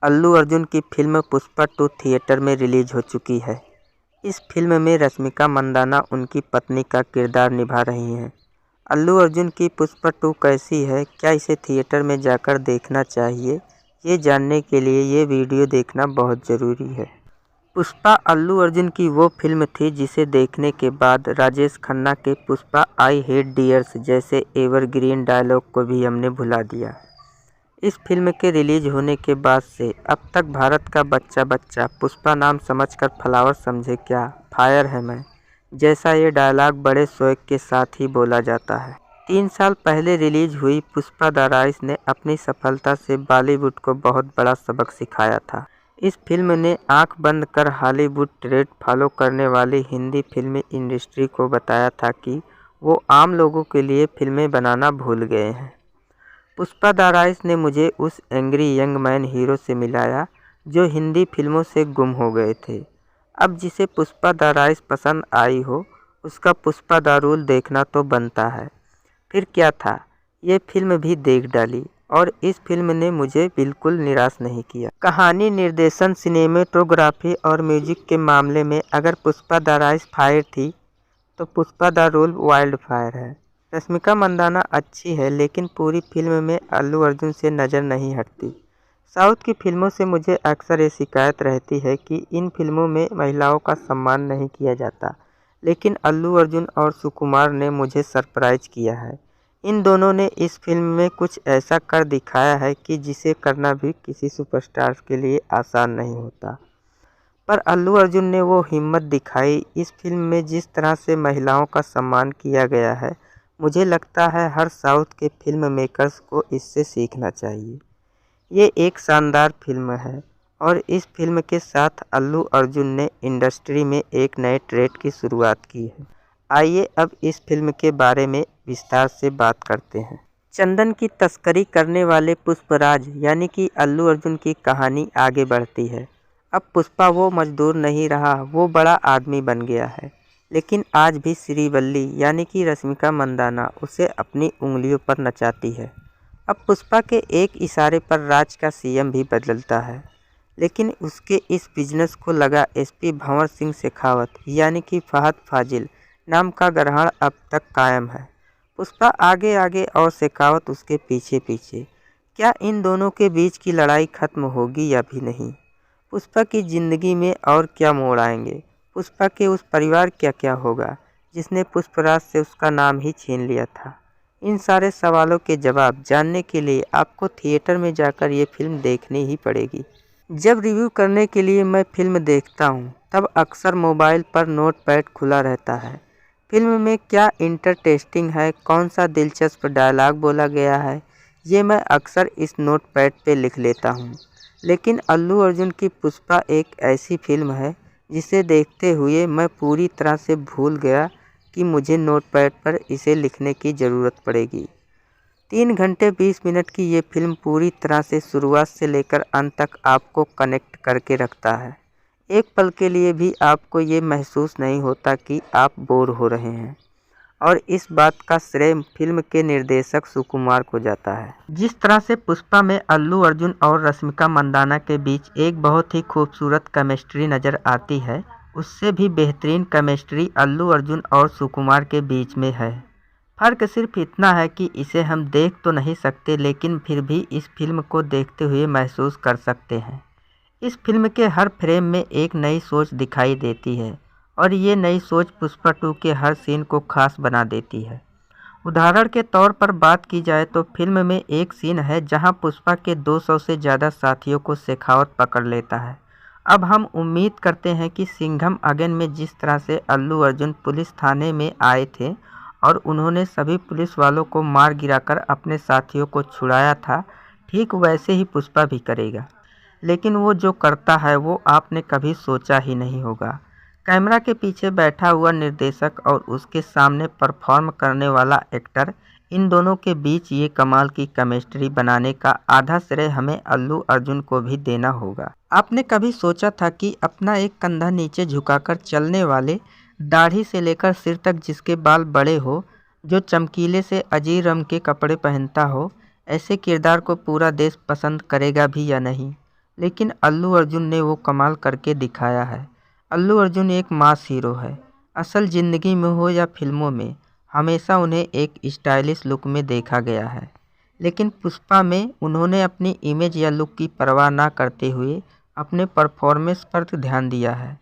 अल्लू अर्जुन की film Pushpa 2 theatre में release हो चुकी है। इस फिल्म में रश्मिका मंदाना उनकी पत्नी का किरदार निभा रही हैं। अल्लू अर्जुन की पुष्पा 2 कैसी है, क्या इसे थिएटर में जाकर देखना चाहिए? ये जानने के लिए ये वीडियो देखना बहुत ज़रूरी है। पुष्पा अल्लू अर्जुन की वो फिल्म थी जिसे देखने के बाद राजेश खन्ना के पुष्पा आई हेट डियर्स जैसे एवरग्रीन डायलॉग को भी हमने भुला दिया। इस फिल्म के रिलीज होने के बाद से अब तक भारत का बच्चा बच्चा पुष्पा नाम समझकर फ्लावर समझे क्या, फायर है मैं, जैसा ये डायलॉग बड़े शौक के साथ ही बोला जाता है। 3 साल पहले रिलीज हुई पुष्पा द राइज ने अपनी सफलता से बॉलीवुड को बहुत बड़ा सबक सिखाया था। इस फिल्म ने आंख बंद कर हॉलीवुड ट्रेंड फॉलो करने वाली हिंदी फिल्मी इंडस्ट्री को बताया था कि वो आम लोगों के लिए फिल्में बनाना भूल गए हैं। पुष्पा द राइज ने मुझे उस एंग्री यंग मैन हीरो से मिलाया जो हिंदी फिल्मों से गुम हो गए थे। अब जिसे पुष्पा द राइज पसंद आई हो उसका पुष्पा द रूल देखना तो बनता है। फिर क्या था, ये फिल्म भी देख डाली और इस फिल्म ने मुझे बिल्कुल निराश नहीं किया। कहानी, निर्देशन, सिनेमेटोग्राफी और म्यूजिक के मामले में अगर पुष्पा द राइज फायर थी तो Pushpa the rule wild fire है। रश्मिका मंदाना अच्छी है लेकिन पूरी फिल्म में अल्लू अर्जुन से नज़र नहीं हटती। साउथ की फिल्मों से मुझे अक्सर ये शिकायत रहती है कि इन फिल्मों में महिलाओं का सम्मान नहीं किया जाता, लेकिन अल्लू अर्जुन और सुकुमार ने मुझे सरप्राइज किया है। इन दोनों ने इस फिल्म में कुछ ऐसा कर दिखाया है कि जिसे करना भी किसी सुपरस्टार के लिए आसान नहीं होता। पर अल्लू अर्जुन ने वो हिम्मत दिखाई। इस फिल्म में जिस तरह से महिलाओं का सम्मान किया गया है, मुझे लगता है हर साउथ के फिल्म मेकर्स को इससे सीखना चाहिए। ये एक शानदार फिल्म है और इस फिल्म के साथ अल्लू अर्जुन ने इंडस्ट्री में एक नए ट्रेंड की शुरुआत की है। आइए अब इस फिल्म के बारे में विस्तार से बात करते हैं। चंदन की तस्करी करने वाले पुष्पराज यानी कि अल्लू अर्जुन की कहानी आगे बढ़ती है। अब पुष्पा वो मजदूर नहीं रहा, वो बड़ा आदमी बन गया है। लेकिन आज भी श्रीवल्ली यानी कि रश्मिका मंदाना उसे अपनी उंगलियों पर नचाती है। अब पुष्पा के एक इशारे पर राज का सीएम भी बदलता है, लेकिन उसके इस बिजनेस को लगा एसपी भंवर सिंह शेखावत यानी कि फहद फाजिल नाम का ग्रहण अब तक कायम है। पुष्पा आगे आगे और शेखावत उसके पीछे पीछे। क्या इन दोनों के बीच की लड़ाई खत्म होगी या भी नहीं? पुष्पा की ज़िंदगी में और क्या मोड़ आएंगे? पुष्पा के उस परिवार क्या क्या होगा जिसने पुष्पराज से उसका नाम ही छीन लिया था? इन सारे सवालों के जवाब जानने के लिए आपको थिएटर में जाकर ये फिल्म देखनी ही पड़ेगी। जब रिव्यू करने के लिए मैं फिल्म देखता हूँ तब अक्सर मोबाइल पर नोटपैड खुला रहता है। फिल्म में क्या इंटरेस्टिंग है, कौन सा दिलचस्प डायलॉग बोला गया है, ये मैं अक्सर इस नोटपैड पे लिख लेता हूँ। लेकिन अल्लू अर्जुन की पुष्पा एक ऐसी फिल्म है जिसे देखते हुए मैं पूरी तरह से भूल गया कि मुझे नोटपैड पर इसे लिखने की ज़रूरत पड़ेगी। 3 घंटे 20 मिनट की ये फिल्म पूरी तरह से शुरुआत से लेकर अंत तक आपको कनेक्ट करके रखता है। एक पल के लिए भी आपको ये महसूस नहीं होता कि आप बोर हो रहे हैं, और इस बात का श्रेय फिल्म के निर्देशक सुकुमार को जाता है। जिस तरह से पुष्पा में अल्लू अर्जुन और रश्मिका मंदाना के बीच एक बहुत ही खूबसूरत केमिस्ट्री नज़र आती है, उससे भी बेहतरीन केमिस्ट्री अल्लू अर्जुन और सुकुमार के बीच में है। फ़र्क सिर्फ इतना है कि इसे हम देख तो नहीं सकते, लेकिन फिर भी इस फिल्म को देखते हुए महसूस कर सकते हैं। इस फिल्म के हर फ्रेम में एक नई सोच दिखाई देती है और ये नई सोच पुष्पा 2 के हर सीन को खास बना देती है। उदाहरण के तौर पर बात की जाए तो फिल्म में एक सीन है जहां पुष्पा के 200 से ज़्यादा साथियों को शेखावत पकड़ लेता है। अब हम उम्मीद करते हैं कि सिंघम अगेन में जिस तरह से अल्लू अर्जुन पुलिस थाने में आए थे और उन्होंने सभी पुलिस वालों को मार गिराकर अपने साथियों को छुड़ाया था, ठीक वैसे ही पुष्पा भी करेगा। लेकिन वो जो करता है वो आपने कभी सोचा ही नहीं होगा। कैमरा के पीछे बैठा हुआ निर्देशक और उसके सामने परफॉर्म करने वाला एक्टर, इन दोनों के बीच ये कमाल की केमिस्ट्री बनाने का आधा श्रेय हमें अल्लू अर्जुन को भी देना होगा। आपने कभी सोचा था कि अपना एक कंधा नीचे झुकाकर चलने वाले, दाढ़ी से लेकर सिर तक जिसके बाल बड़े हो, जो चमकीले से अजीब रंग के कपड़े पहनता हो, ऐसे किरदार को पूरा देश पसंद करेगा भी या नहीं? लेकिन अल्लू अर्जुन ने वो कमाल करके दिखाया है। अल्लू अर्जुन एक मास हीरो है। असल ज़िंदगी में हो या फिल्मों में, हमेशा उन्हें एक स्टाइलिश लुक में देखा गया है। लेकिन पुष्पा में उन्होंने अपनी इमेज या लुक की परवाह ना करते हुए अपने परफॉर्मेंस पर ध्यान दिया है।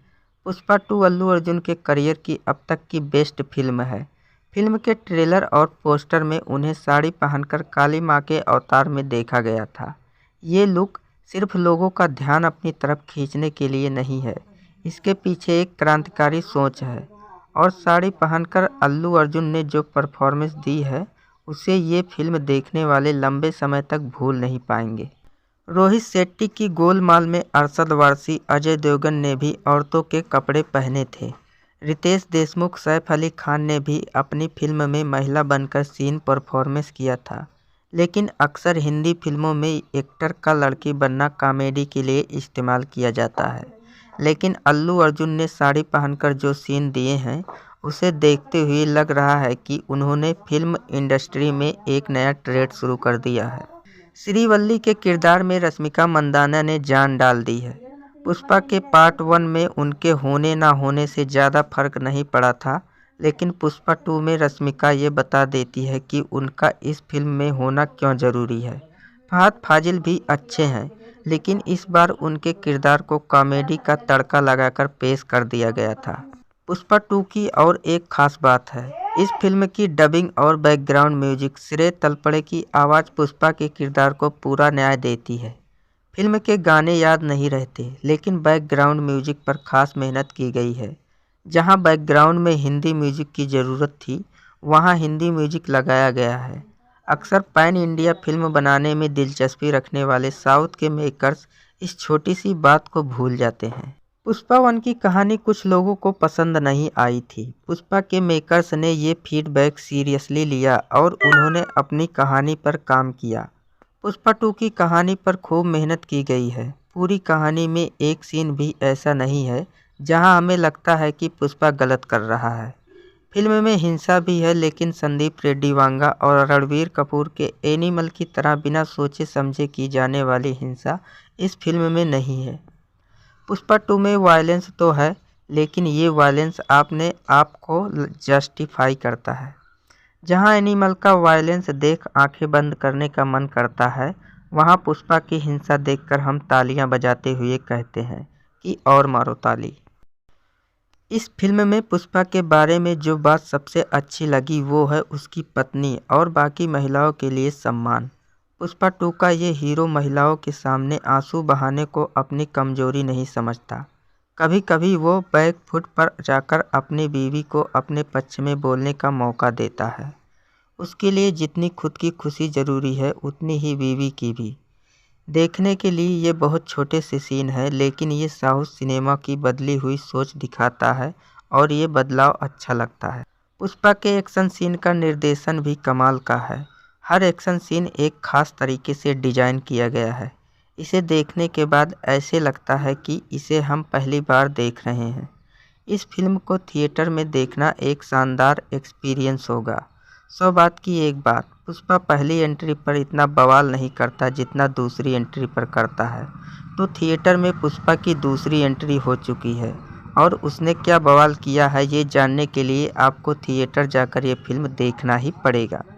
पुष्पा 2 अल्लू अर्जुन के करियर की अब तक की बेस्ट फिल्म है। फिल्म के ट्रेलर और पोस्टर में उन्हें साड़ी पहनकर काली मां के अवतार में देखा गया था। ये लुक सिर्फ लोगों का ध्यान अपनी तरफ खींचने के लिए नहीं है, इसके पीछे एक क्रांतिकारी सोच है। और साड़ी पहनकर अल्लू अर्जुन ने जो परफॉर्मेंस दी है, उसे ये फिल्म देखने वाले लंबे समय तक भूल नहीं पाएंगे। रोहित शेट्टी की गोलमाल में अरशद वारसी, अजय देवगन ने भी औरतों के कपड़े पहने थे। रितेश देशमुख, सैफ अली खान ने भी अपनी फिल्म में महिला बनकर सीन परफॉर्मेंस किया था। लेकिन अक्सर हिंदी फिल्मों में एक्टर का लड़की बनना कॉमेडी के लिए इस्तेमाल किया जाता है। लेकिन अल्लू अर्जुन ने साड़ी पहनकर जो सीन दिए हैं, उसे देखते हुए लग रहा है कि उन्होंने फिल्म इंडस्ट्री में एक नया ट्रेंड शुरू कर दिया है। श्रीवल्ली के किरदार में रश्मिका मंदाना ने जान डाल दी है। पुष्पा के पार्ट 1 में उनके होने ना होने से ज़्यादा फर्क नहीं पड़ा था, लेकिन पुष्पा 2 में रश्मिका ये बता देती है कि उनका इस फिल्म में होना क्यों ज़रूरी है। फहद फाजिल भी अच्छे हैं, लेकिन इस बार उनके किरदार को कॉमेडी का तड़का लगाकर पेश कर दिया गया था। पुष्पा 2 की और एक खास बात है, इस फिल्म की डबिंग और बैकग्राउंड म्यूजिक। श्रेय तलपड़े की आवाज़ पुष्पा के किरदार को पूरा न्याय देती है। फिल्म के गाने याद नहीं रहते, लेकिन बैकग्राउंड म्यूजिक पर खास मेहनत की गई है। जहां बैकग्राउंड में हिंदी म्यूजिक की ज़रूरत थी, वहां हिंदी म्यूजिक लगाया गया है। अक्सर पैन इंडिया फिल्म बनाने में दिलचस्पी रखने वाले साउथ के मेकर्स इस छोटी सी बात को भूल जाते हैं। पुष्पा 1 की कहानी कुछ लोगों को पसंद नहीं आई थी। पुष्पा के मेकर्स ने ये फीडबैक सीरियसली लिया और उन्होंने अपनी कहानी पर काम किया। पुष्पा 2 की कहानी पर खूब मेहनत की गई है। पूरी कहानी में एक सीन भी ऐसा नहीं है जहां हमें लगता है कि पुष्पा गलत कर रहा है। फिल्म में हिंसा भी है, लेकिन संदीप रेड्डी वांगा और रणबीर कपूर के एनिमल की तरह बिना सोचे समझे की जाने वाली हिंसा इस फिल्म में नहीं है। पुष्पा 2 में वायलेंस तो है, लेकिन ये वायलेंस अपने आप को जस्टिफाई करता है। जहां एनिमल का वायलेंस देख आंखें बंद करने का मन करता है, वहां पुष्पा की हिंसा देखकर हम तालियां बजाते हुए कहते हैं कि और मारो ताली। इस फिल्म में पुष्पा के बारे में जो बात सबसे अच्छी लगी वो है उसकी पत्नी और बाकी महिलाओं के लिए सम्मान। पुष्पा 2 का ये हीरो महिलाओं के सामने आंसू बहाने को अपनी कमजोरी नहीं समझता। कभी कभी वो बैक फुट पर जाकर अपनी बीवी को अपने पक्ष में बोलने का मौका देता है। उसके लिए जितनी खुद की खुशी ज़रूरी है, उतनी ही बीवी की भी। देखने के लिए ये बहुत छोटे से सीन है, लेकिन ये साउथ सिनेमा की बदली हुई सोच दिखाता है और ये बदलाव अच्छा लगता है। पुष्पा के एक्शन सीन का निर्देशन भी कमाल का है। हर एक्शन सीन एक खास तरीके से डिजाइन किया गया है। इसे देखने के बाद ऐसे लगता है कि इसे हम पहली बार देख रहे हैं। इस फिल्म को थिएटर में देखना एक शानदार एक्सपीरियंस होगा। 100 बात की एक बात, पुष्पा पहली एंट्री पर इतना बवाल नहीं करता जितना दूसरी एंट्री पर करता है। तो थिएटर में पुष्पा की दूसरी एंट्री हो चुकी है और उसने क्या बवाल किया है, ये जानने के लिए आपको थिएटर जाकर ये फिल्म देखना ही पड़ेगा।